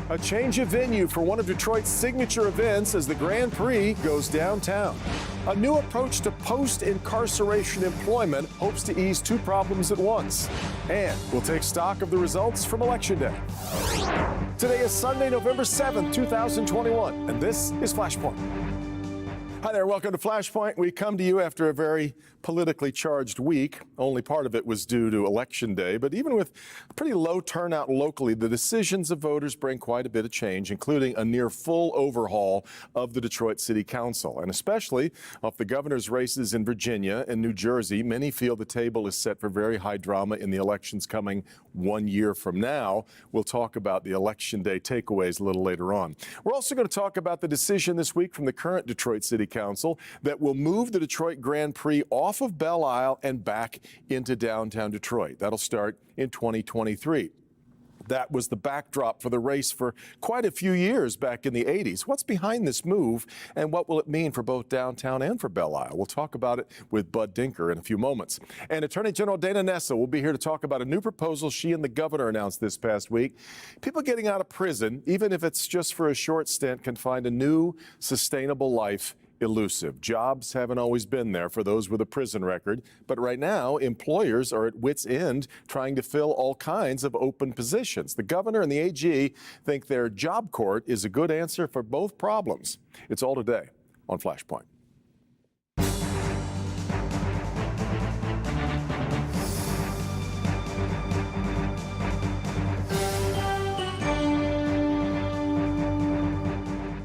A change of venue for one of Detroit's signature events as the Grand Prix goes downtown. A new approach to post-incarceration employment hopes to ease two problems at once. And we'll take stock of the results from Election Day. Today is Sunday, November 7th, 2021, and this is Flashpoint. Hi there, welcome to Flashpoint. We come to you after a very politically charged week. Only part of it was due to Election Day, but even with pretty low turnout locally, the decisions of voters bring quite a bit of change, including a near full overhaul of the Detroit City Council. And especially off the governor's races in Virginia and New Jersey, many feel the table is set for very high drama in the elections coming 1 year from now. We'll talk about the Election Day takeaways a little later on. We're also going to talk about the decision this week from the current Detroit City Council that will move the Detroit Grand Prix off of Belle Isle and back into downtown Detroit. That'll start in 2023. That was the backdrop for the race for quite a few years back in the 80s. What's behind this move, and what will it mean for both downtown and for Belle Isle? We'll talk about it with Bud Dinker in a few moments. And Attorney General Dana Nessa will be here to talk about a new proposal she and the governor announced this past week. People getting out of prison, even if it's just for a short stint, can find a new, sustainable life elusive. Jobs haven't always been there for those with a prison record, but right now employers are at wit's end trying to fill all kinds of open positions. The governor and the AG think their job court is a good answer for both problems. It's all today on Flashpoint.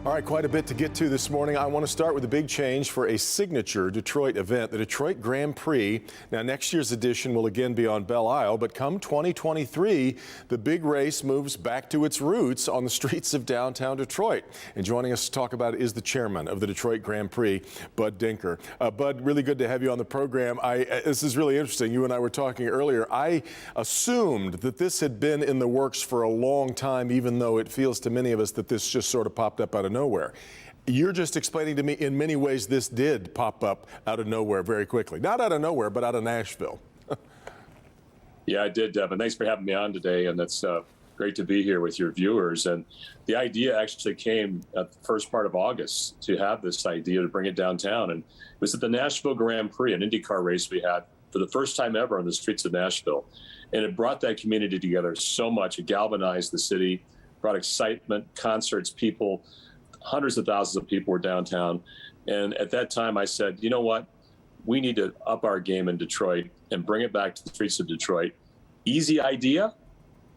All right, quite a bit to get to this morning. I want to start with a big change for a signature Detroit event, the Detroit Grand Prix. Now, next year's edition will again be on Belle Isle, but come 2023, the big race moves back to its roots on the streets of downtown Detroit. And joining us to talk about it is the chairman of the Detroit Grand Prix, Bud Dinker. Bud, really good to have you on the program. This is really interesting. You and I were talking earlier. I assumed that this had been in the works for a long time, even though it feels to many of us that this just sort of popped up out of nowhere. You're just explaining to me in many ways this did pop up out of nowhere very quickly. Not out of nowhere, but out of Nashville. Yeah, I did, Devin. Thanks for having me on today, and it's great to be here with your viewers. And the idea actually came at the first part of August to have this idea to bring it downtown. And it was at the Nashville Grand Prix, an IndyCar race we had for the first time ever on the streets of Nashville. And it brought that community together so much. It galvanized the city, brought excitement, concerts, people. Hundreds of thousands of people were downtown. And at that time, I said, you know what? We need to up our game in Detroit and bring it back to the streets of Detroit. Easy idea,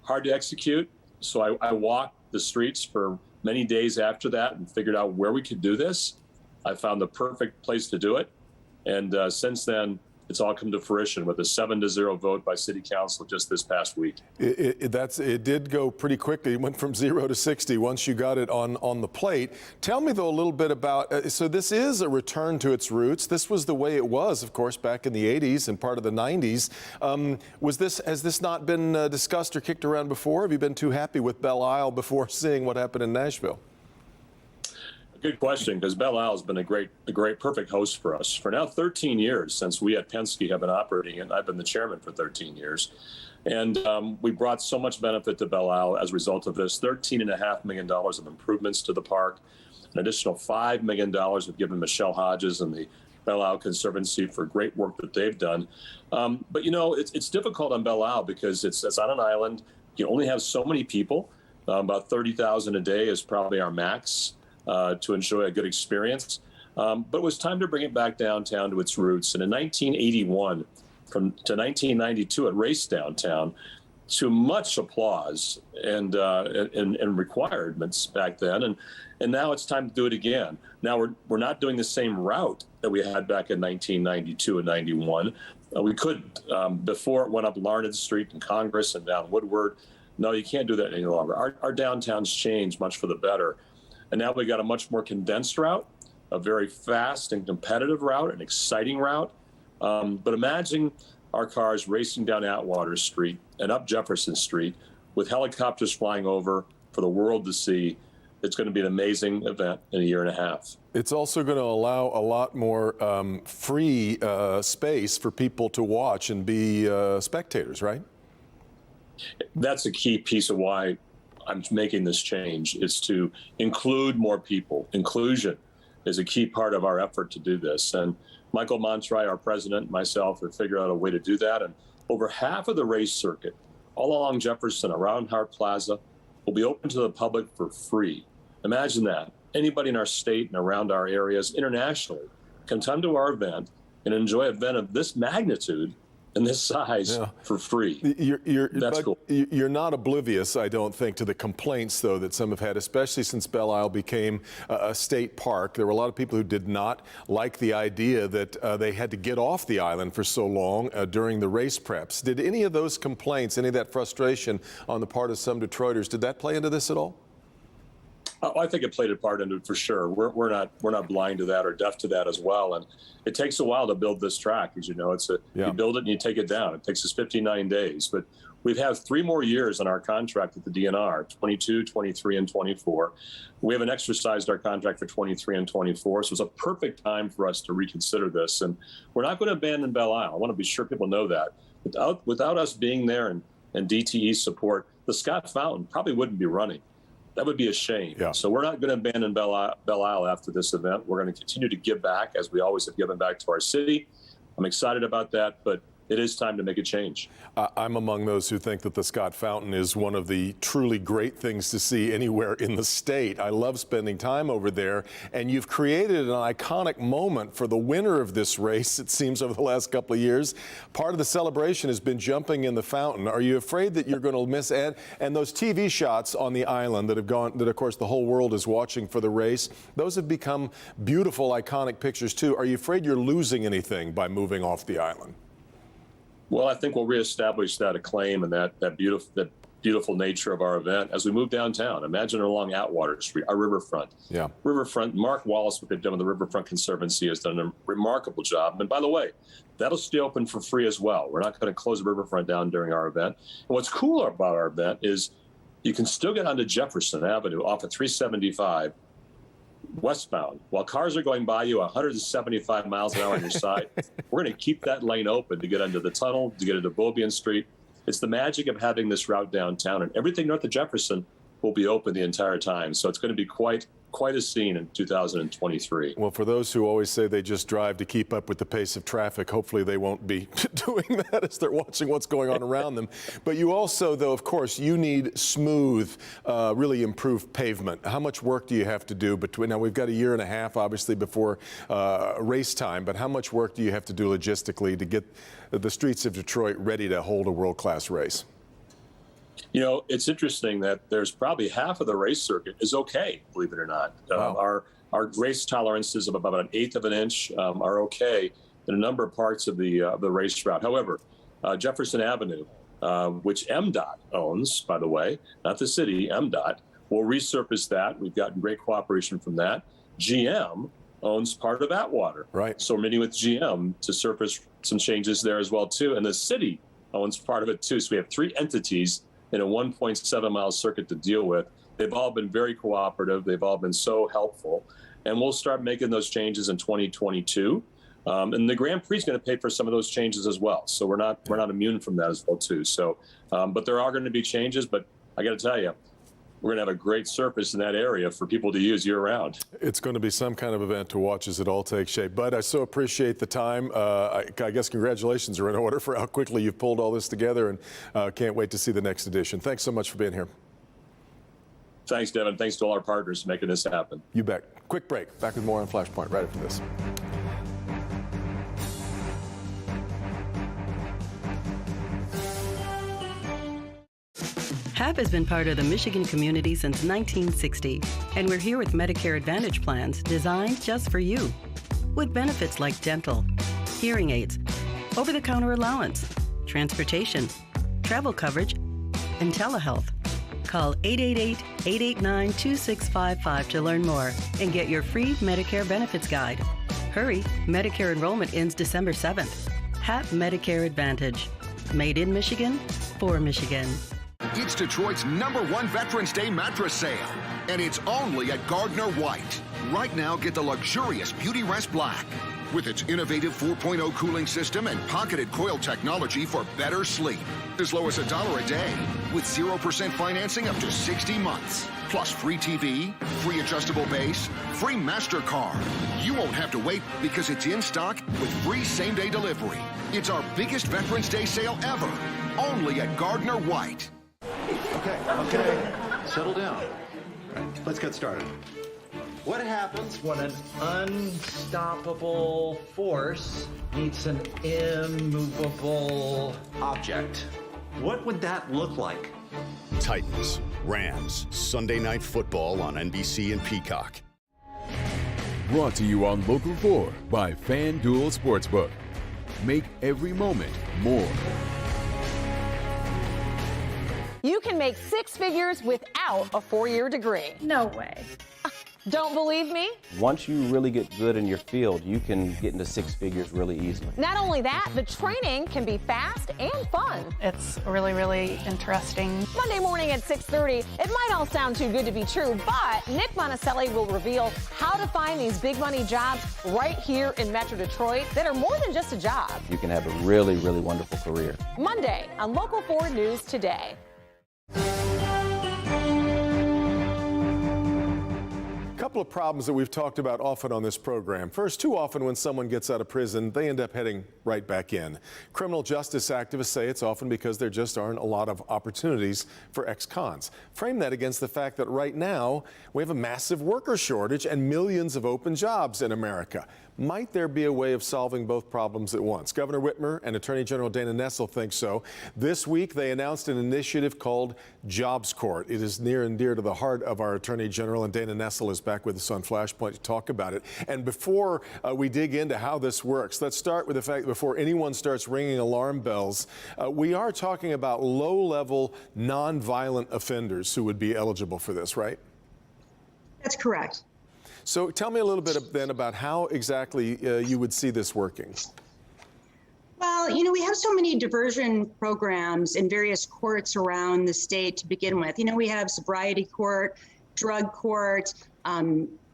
hard to execute. So I walked the streets for many days after that and figured out where we could do this. I found the perfect place to do it. And since then, it's all come to fruition with a 7-0 vote by City Council just this past week. It did go pretty quickly. It went from 0 to 60 once you got it on the plate. Tell me, though, a little bit about, so this is a return to its roots. This was the way it was, of course, back in the 80s and part of the 90s. Has this not been discussed or kicked around before? Have you been too happy with Belle Isle before seeing what happened in Nashville? Good question, because Belle Isle has been a great, perfect host for us. For now 13 years since we at Penske have been operating, and I've been the chairman for 13 years. And we brought so much benefit to Belle Isle as a result of this. $13.5 million of improvements to the park, an additional $5 million we've given Michelle Hodges and the Belle Isle Conservancy for great work that they've done. But, you know, it's difficult on Belle Isle because it's on an island. You only have so many people. About 30,000 a day is probably our max. To enjoy a good experience. But it was time to bring it back downtown to its roots. And in 1981 to 1992, it raced downtown to much applause and requirements back then. And now it's time to do it again. Now we're not doing the same route that we had back in 1992 and 91. We could, before it went up Larned Street and Congress and down Woodward. No, you can't do that any longer. Our downtown's changed much for the better. And now we got a much more condensed route, a very fast and competitive route, an exciting route. But imagine our cars racing down Atwater Street and up Jefferson Street with helicopters flying over for the world to see. It's going to be an amazing event in a year and a half. It's also going to allow a lot more free space for people to watch and be spectators, right? That's a key piece of why I'm making this change. It's to include more people. Inclusion is a key part of our effort to do this. And Michael Montry, our president, and myself have figured out a way to do that. And over half of the race circuit, all along Jefferson, around Hart Plaza, will be open to the public for free. Imagine that. Anybody in our state and around our areas internationally can come to our event and enjoy an event of this magnitude and this size for free. That's cool. You're not oblivious, I don't think, to the complaints, though, that some have had, especially since Belle Isle became a state park. There were a lot of people who did not like the idea that they had to get off the island for so long during the race preps. Did any of those complaints, any of that frustration on the part of some Detroiters, did that play into this at all? I think it played a part into it for sure. We're not blind to that or deaf to that as well. And it takes a while to build this track, as you know. You build it and you take it down. It takes us 59 days. But we have 3 more years on our contract with the DNR, 22, 23, and 24. We haven't exercised our contract for 23 and 24, so it's a perfect time for us to reconsider this. And we're not going to abandon Belle Isle. I want to be sure people know that. Without us being there and DTE support, the Scott Fountain probably wouldn't be running. That would be a shame. Yeah. So we're not going to abandon Belle Isle after this event. We're going to continue to give back, as we always have given back to our city. I'm excited about that, but it is time to make a change. I'm among those who think that the Scott Fountain is one of the truly great things to see anywhere in the state. I love spending time over there, and you've created an iconic moment for the winner of this race, it seems, over the last couple of years. Part of the celebration has been jumping in the fountain. Are you afraid that you're going to miss it? And those TV shots on the island that have gone, that of course the whole world is watching for the race, those have become beautiful, iconic pictures too. Are you afraid you're losing anything by moving off the island? Well, I think we'll reestablish that acclaim and that beautiful nature of our event as we move downtown. Imagine along Atwater Street, our riverfront. Yeah. Riverfront, Mark Wallace, what they've done with the Riverfront Conservancy, has done a remarkable job. And by the way, that'll stay open for free as well. We're not going to close the riverfront down during our event. And what's cool about our event is you can still get onto Jefferson Avenue off of 375 westbound. While cars are going by you 175 miles an hour on your side, we're going to keep that lane open to get into the tunnel, to get into Beaubien Street. It's the magic of having this route downtown, and everything north of Jefferson will be open the entire time. So it's going to be quite a scene in 2023. Well, for those who always say they just drive to keep up with the pace of traffic, hopefully they won't be doing that as they're watching what's going on around them. But you also, though, of course, you need smooth, really improved pavement. How much work do you have to do between, now we've got a year and a half, obviously, before race time, but how much work do you have to do logistically to get the streets of Detroit ready to hold a world-class race? You know, it's interesting that there's probably half of the race circuit is okay, believe it or not. Wow. Our race tolerances of about 1/8 of an inch are okay in a number of parts of the race route. However, Jefferson Avenue, which MDOT owns, by the way, not the city, MDOT, will resurface that. We've gotten great cooperation from that. GM owns part of Atwater. Right. So we're meeting with GM to surface some changes there as well, too. And the city owns part of it, too. So we have 3 entities in a 1.7-mile circuit to deal with. They've all been very cooperative. They've all been so helpful. And we'll start making those changes in 2022. And the Grand Prix is going to pay for some of those changes as well. So we're not immune from that as well, too. So, but there are going to be changes. But I got to tell you, we're going to have a great surface in that area for people to use year-round. It's going to be some kind of event to watch as it all takes shape. Bud, I so appreciate the time. I guess congratulations are in order for how quickly you've pulled all this together, and can't wait to see the next edition. Thanks so much for being here. Thanks, Devin. Thanks to all our partners for making this happen. You bet. Quick break. Back with more on Flashpoint right after this. HAP has been part of the Michigan community since 1960, and we're here with Medicare Advantage plans designed just for you, with benefits like dental, hearing aids, over-the-counter allowance, transportation, travel coverage, and telehealth. Call 888-889-2655 to learn more and get your free Medicare benefits guide. Hurry, Medicare enrollment ends December 7th. HAP Medicare Advantage. Made in Michigan, for Michigan. It's Detroit's #1 Veterans Day mattress sale, and it's only at Gardner White. Right now, get the luxurious Beauty Rest Black, With its innovative 4.0 cooling system and pocketed coil technology for better sleep. As low as $1 a day, with 0% financing up to 60 months. Plus free TV, free adjustable base, free MasterCard. You won't have to wait because it's in stock with free same-day delivery. It's our biggest Veterans Day sale ever, only at Gardner White. Okay, settle down. Let's get started. What happens when an unstoppable force meets an immovable object? What would that look like? Titans, Rams, Sunday Night Football on NBC and Peacock. Brought to you on Local 4 by FanDuel Sportsbook. Make every moment more. You can make six figures without a 4-year degree. No way. Don't believe me? Once you really get good in your field, you can get into six figures really easily. Not only that, the training can be fast and fun. It's really, really interesting. Monday morning at 6:30, it might all sound too good to be true, but Nick Monticelli will reveal how to find these big money jobs right here in Metro Detroit that are more than just a job. You can have a really, really wonderful career. Monday on Local 4 News Today. Couple of problems that we've talked about often on this program. First, too often when someone gets out of prison, they end up heading right back in. Criminal justice activists say it's often because there just aren't a lot of opportunities for ex-cons. Frame that against the fact that right now we have a massive worker shortage and millions of open jobs in America. Might there be a way of solving both problems at once? Governor Whitmer and Attorney General Dana Nessel think so. This week, they announced an initiative called Jobs Court. It is near and dear to the heart of our Attorney General, and Dana Nessel is back with us on Flashpoint to talk about it. And before we dig into how this works, let's start with the fact that before anyone starts ringing alarm bells, we are talking about low-level, non-violent offenders who would be eligible for this, right? That's correct. So tell me a little bit then about how exactly you would see this working. Well, we have so many diversion programs in various courts around the state to begin with. We have sobriety court, drug court,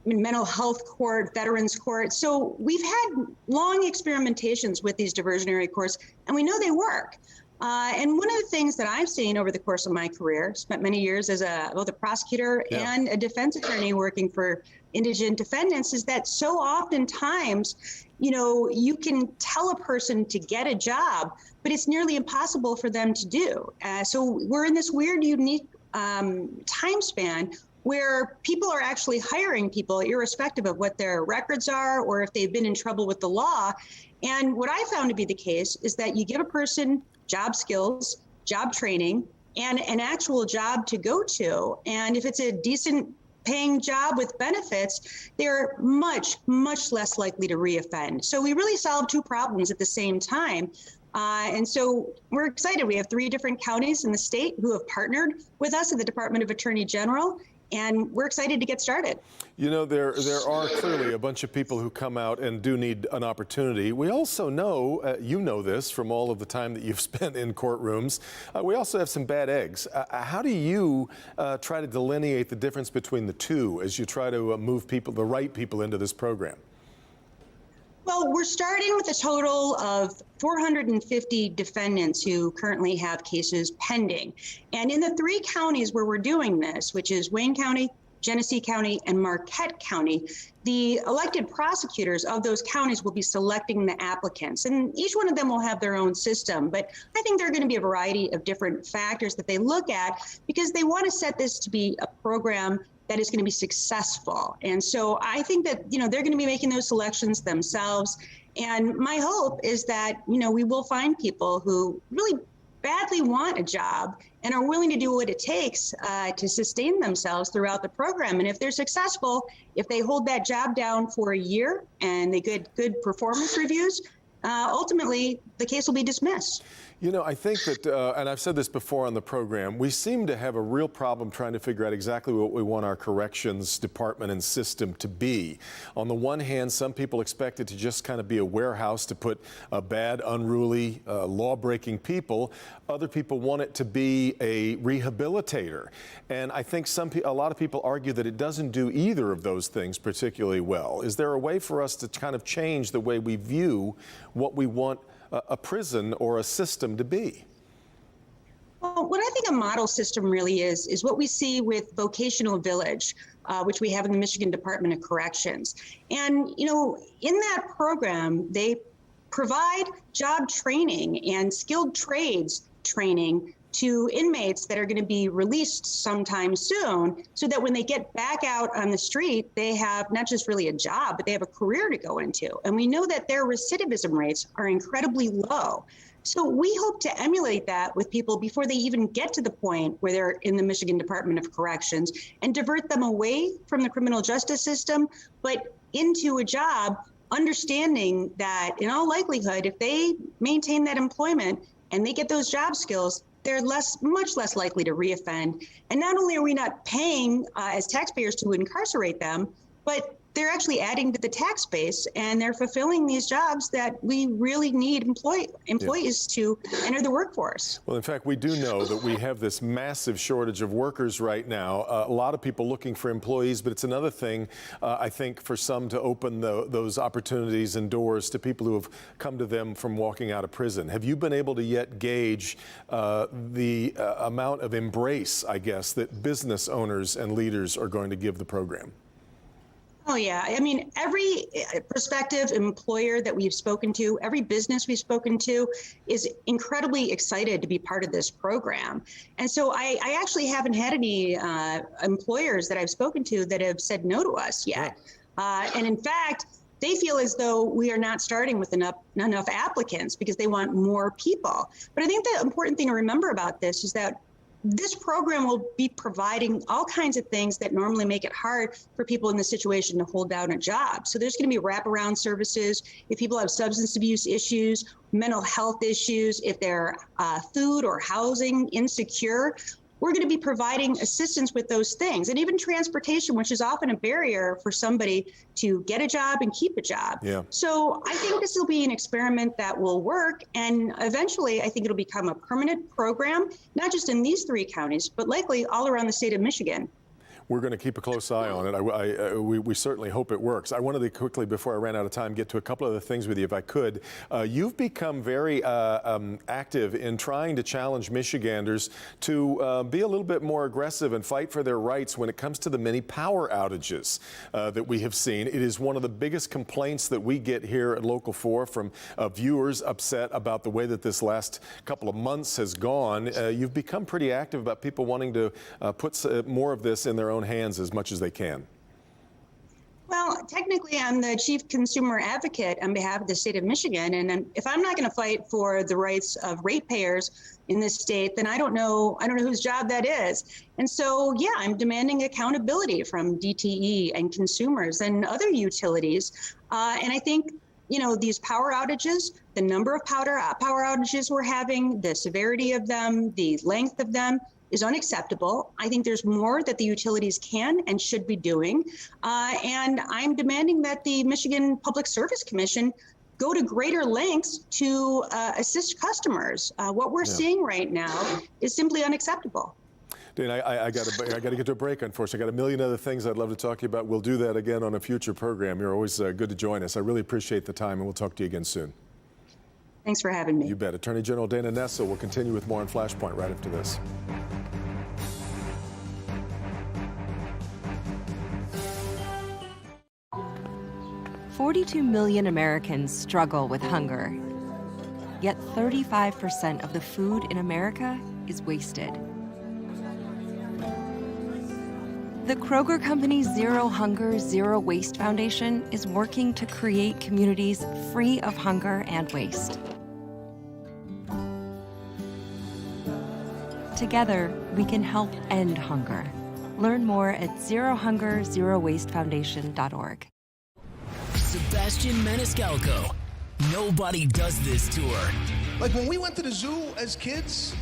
mental health court, veterans court. So we've had long experimentations with these diversionary courts, and we know they work. And one of the things that I've seen over the course of my career, spent many years as both a prosecutor and a defense attorney working for indigent defendants, is that so oftentimes, you can tell a person to get a job, but it's nearly impossible for them to do. So we're in this weird, unique time span where people are actually hiring people irrespective of what their records are or if they've been in trouble with the law. And what I found to be the case is that you give a person job skills, job training, and an actual job to go to. And if it's a decent paying job with benefits, they're much, much less likely to reoffend. So we really solve two problems at the same time. And so we're excited. We have 3 different counties in the state who have partnered with us at the Department of Attorney General, and we're excited to get started. There are clearly a bunch of people who come out and do need an opportunity. We also know, you know this from all of the time that you've spent in courtrooms, we also have some bad eggs. How do you try to delineate the difference between the two as you try to move people, the right people, into this program? Well, we're starting with a total of 450 defendants who currently have cases pending. And in the 3 counties where we're doing this, which is Wayne County, Genesee County, and Marquette County, the elected prosecutors of those counties will be selecting the applicants. And each one of them will have their own system. But I think there are going to be a variety of different factors that they look at because they want to set this to be a program that is going to be successful. And so I think that, they're going to be making those selections themselves. And my hope is that, we will find people who really badly want a job and are willing to do what it takes to sustain themselves throughout the program. And if they're successful, if they hold that job down for a year and they get good performance reviews, ultimately the case will be dismissed. You know, I think that, and I've said this before on the program, we seem to have a real problem trying to figure out exactly what we want our corrections department and system to be. On the one hand, some people expect it to just kind of be a warehouse to put bad, unruly, law-breaking people. Other people want it to be a rehabilitator. And I think a lot of people argue that it doesn't do either of those things particularly well. Is there a way for us to kind of change the way we view what we want a prison or a system to be? Well, what I think a model system really is what we see with Vocational Village, which we have in the Michigan Department of Corrections. And, you know, in that program, they provide job training and skilled trades training to inmates that are going to be released sometime soon, so that when they get back out on the street, they have not just really a job, but they have a career to go into. And we know that their recidivism rates are incredibly low. So we hope to emulate that with people before they even get to the point where they're in the Michigan Department of Corrections, and divert them away from the criminal justice system, but into a job, understanding that in all likelihood, if they maintain that employment and they get those job skills, they're much less likely to reoffend. And not only are we not paying as taxpayers to incarcerate them, but they're actually adding to the tax base, and they're fulfilling these jobs that we really need employees to enter the workforce. Well, in fact, we do know that we have this massive shortage of workers right now. A lot of people looking for employees, but it's another thing, I think, for some to open those opportunities and doors to people who have come to them from walking out of prison. Have you been able to yet gauge the amount of embrace, I guess, that business owners and leaders are going to give the program? Oh, yeah. I mean, every prospective employer that we've spoken to, every business we've spoken to is incredibly excited to be part of this program. And so I actually haven't had any employers that I've spoken to that have said no to us yet. And in fact, they feel as though we are not starting with enough applicants because they want more people. But I think the important thing to remember about this is that this program will be providing all kinds of things that normally make it hard for people in this situation to hold down a job. So there's going to be wraparound services if people have substance abuse issues, mental health issues, if they're food or housing insecure. We're going to be providing assistance with those things, and even transportation, which is often a barrier for somebody to get a job and keep a job. Yeah. So I think this will be an experiment that will work, and eventually I think it'll become a permanent program, not just in these 3 counties, but likely all around the state of Michigan. We're going to keep a close eye on it. We certainly hope it works. I wanted to quickly, before I ran out of time, get to a couple other things with you, if I could. You've become very active in trying to challenge Michiganders to be a little bit more aggressive and fight for their rights when it comes to the many power outages that we have seen. It is one of the biggest complaints that we get here at Local 4 from viewers upset about the way that this last couple of months has gone. You've become pretty active about people wanting to put more of this in their own hands as much as they can. Well, technically, I'm the chief consumer advocate on behalf of the state of Michigan. And if I'm not going to fight for the rights of ratepayers in this state, then I don't know whose job that is. And so, yeah, I'm demanding accountability from DTE and consumers and other utilities. And I think, you know, these power outages, the number of power outages we're having, the severity of them, the length of them, is unacceptable. I think there's more that the utilities can and should be doing. And I'm demanding that the Michigan Public Service Commission go to greater lengths to assist customers. What we're seeing right now is simply unacceptable. Dana, I got to get to a break, unfortunately. I got a million other things I'd love to talk to you about. We'll do that again on a future program. You're always good to join us. I really appreciate the time, and we'll talk to you again soon. Thanks for having me. You bet. Attorney General Dana Nessel will continue with more on Flashpoint right after this. "42 million Americans struggle with hunger, yet 35% of the food in America is wasted. The Kroger Company's Zero Hunger, Zero Waste Foundation is working to create communities free of hunger and waste. Together, we can help end hunger. Learn more at zerohungerzerowastefoundation.org. Sebastian Maniscalco. Nobody does this tour. Like when we went to the zoo as kids,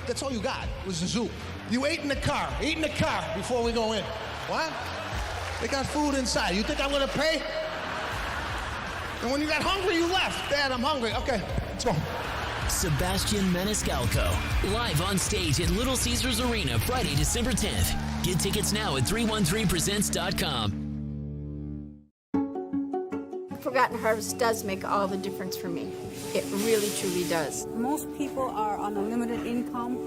that's all you got was the zoo. You ate in the car before we go in. What? They got food inside. You think I'm gonna pay? And when you got hungry, you left. Dad, I'm hungry. Okay, let's go. Sebastian Maniscalco, live on stage at Little Caesars Arena Friday, December 10th. Get tickets now at 313presents.com. Forgotten Harvest does make all the difference for me. It really, truly does. Most people are on a limited income.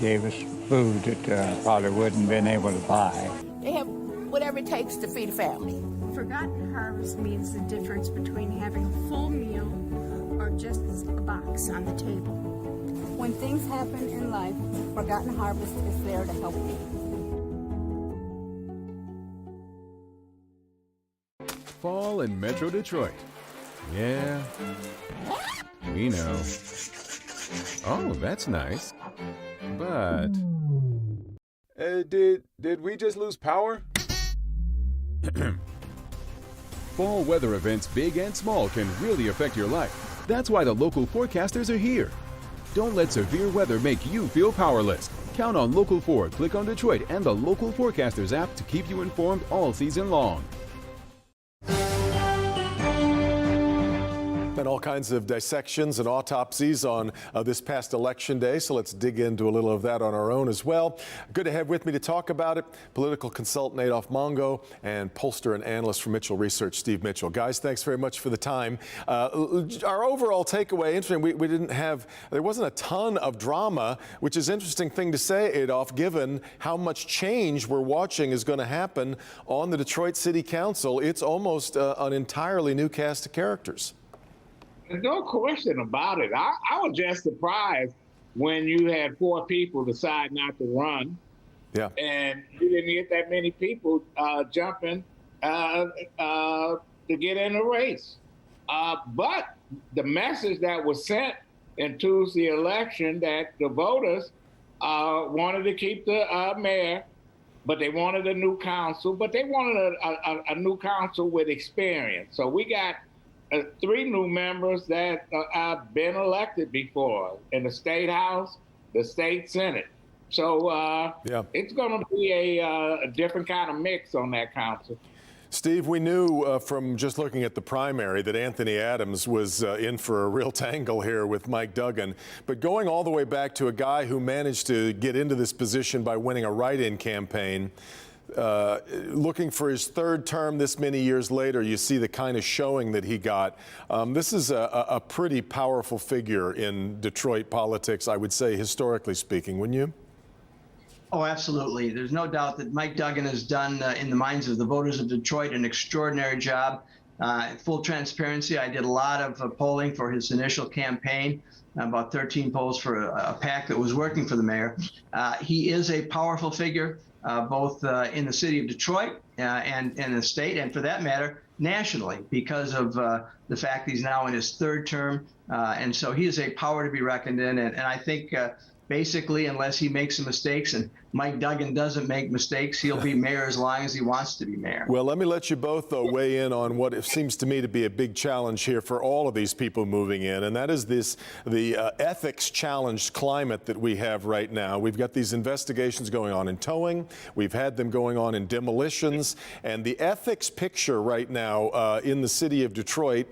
Gave us food that probably wouldn't have been able to buy. They have whatever it takes to feed a family. Forgotten Harvest means the difference between having a full meal or just a box on the table. When things happen in life, Forgotten Harvest is there to help you. Fall in Metro Detroit. Yeah, we know. Oh, that's nice. But did we just lose power? Fall weather events, big and small, can really affect your life. That's why the local forecasters are here. Don't let severe weather make you feel powerless. Count on Local 4, click on Detroit, and the Local Forecasters app to keep you informed all season long. Been all kinds of dissections and autopsies on this past election day, so let's dig into a little of that on our own as well. Good to have with me to talk about it, political consultant Adolph Mongo and pollster and analyst from Mitchell Research, Steve Mitchell. Guys, thanks very much for the time. Our overall takeaway, interesting, there wasn't a ton of drama, which is an interesting thing to say, Adolph, given how much change we're watching is going to happen on the Detroit City Council. It's almost an entirely new cast of characters. There's no question about it. I was just surprised when you had 4 people decide not to run. Yeah. And you didn't get that many people jumping to get in the race. But the message that was sent in Tuesday election that the voters wanted to keep the mayor, but they wanted a new council, but they wanted a new council with experience. So we got 3 new members that have been elected before in the State House, the State Senate. So it's going to be a different kind of mix on that council. Steve, we knew from just looking at the primary that Anthony Adams was in for a real tangle here with Mike Duggan. But going all the way back to a guy who managed to get into this position by winning a write-in campaign, looking for his 3rd term this many years later, you see the kind of showing that he got. This is a pretty powerful figure in Detroit politics, I would say, historically speaking, wouldn't you? Oh, absolutely. There's no doubt that Mike Duggan has done, in the minds of the voters of Detroit, an extraordinary job. Full transparency, I did a lot of polling for his initial campaign, about 13 polls for a PAC that was working for the mayor. He is a powerful figure. Both in the city of Detroit and in the state, and for that matter, nationally, because of the fact he's now in his 3rd term. And so he is a power to be reckoned in. And I think basically, unless he makes some mistakes, and Mike Duggan doesn't make mistakes, he'll be mayor as long as he wants to be mayor. Well, let me let you both, though, weigh in on what it seems to me to be a big challenge here for all of these people moving in, and that is the ethics challenged climate that we have right now. We've got these investigations going on in towing. We've had them going on in demolitions, and the ethics picture right now in the city of Detroit,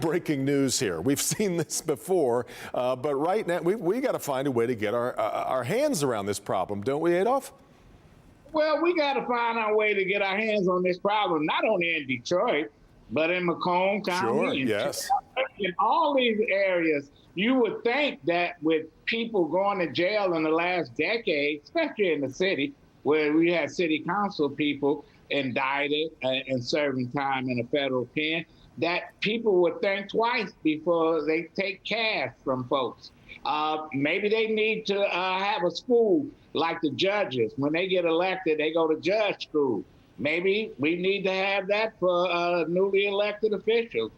breaking news here. We've seen this before, but right now we got to find a way to get our hands around this problem, don't we, Adolph? Well, we got to find our way to get our hands on this problem, not only in Detroit, but in Macomb County. Sure, yes. In all these areas, you would think that with people going to jail in the last decade, especially in the city, where we had city council people indicted and serving time in a federal pen, that people would think twice before they take cash from folks. Maybe they need to have a school like the judges. When they get elected, they go to judge school. Maybe we need to have that for newly elected officials.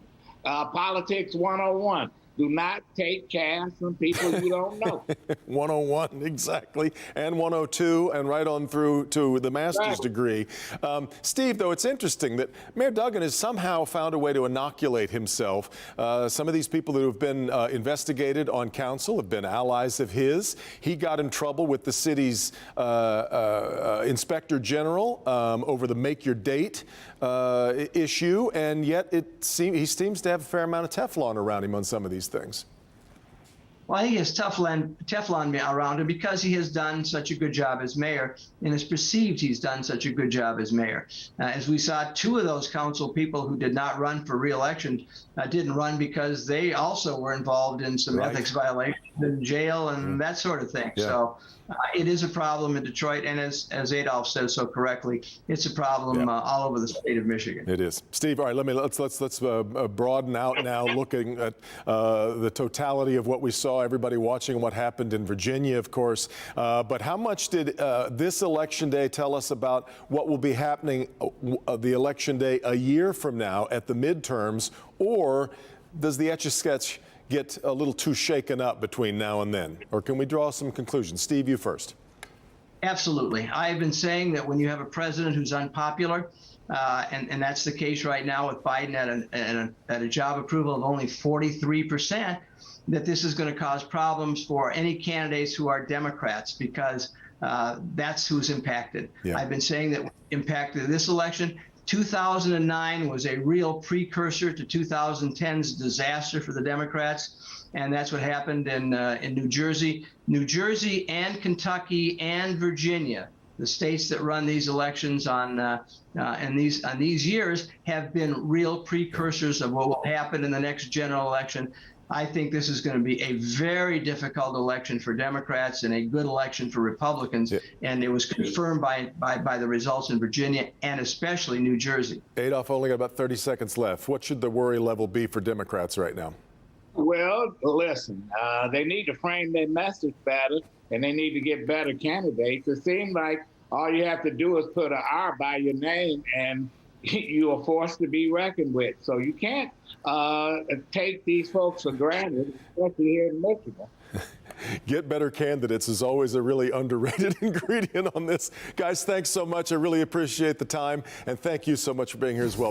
Politics 101. Do not take cash from people you don't know. 101, exactly, and 102, and right on through to the master's degree. Steve, though, it's interesting that Mayor Duggan has somehow found a way to inoculate himself. Some of these people who have been investigated on council have been allies of his. He got in trouble with the city's inspector general over the make your date issue, and yet he seems to have a fair amount of Teflon around him on some of these things. Well, he has Teflon around him because he has done such a good job as mayor and is perceived he's done such a good job as mayor. As we saw, two of those council people who did not run for re-election didn't run because they also were involved in some ethics violations in jail and that sort of thing. Yeah. So it is a problem in Detroit, and as Adolph says so correctly, it's a problem all over the state of Michigan. It is. Steve, all right, let's broaden out now, looking at the totality of what we saw, everybody watching what happened in Virginia, of course. But how much did this election day tell us about what will be happening the election day a year from now at the midterms, or does the Etch-a-Sketch get a little too shaken up between now and then? Or can we draw some conclusions? Steve, you first. Absolutely. I've been saying that when you have a president who's unpopular, and that's the case right now with Biden at a job approval of only 43%, that this is going to cause problems for any candidates who are Democrats, because that's who's impacted. Yeah. I've been saying that impacted this election. 2009 was a real precursor to 2010's disaster for the Democrats, and that's what happened in New Jersey. New Jersey and Kentucky and Virginia, the states that run these elections on these years, have been real precursors of what will happen in the next general election. I think this is going to be a very difficult election for Democrats and a good election for Republicans. Yeah. And it was confirmed by the results in Virginia and especially New Jersey. Adolph, only got about 30 seconds left. What should the worry level be for Democrats right now? Well, listen, they need to frame their message better, and they need to get better candidates. It seems like all you have to do is put an R by your name, and you are forced to be reckoned with. So you can't take these folks for granted, especially here in Michigan. Get better candidates is always a really underrated ingredient on this. Guys, thanks so much. I really appreciate the time, and thank you so much for being here as well.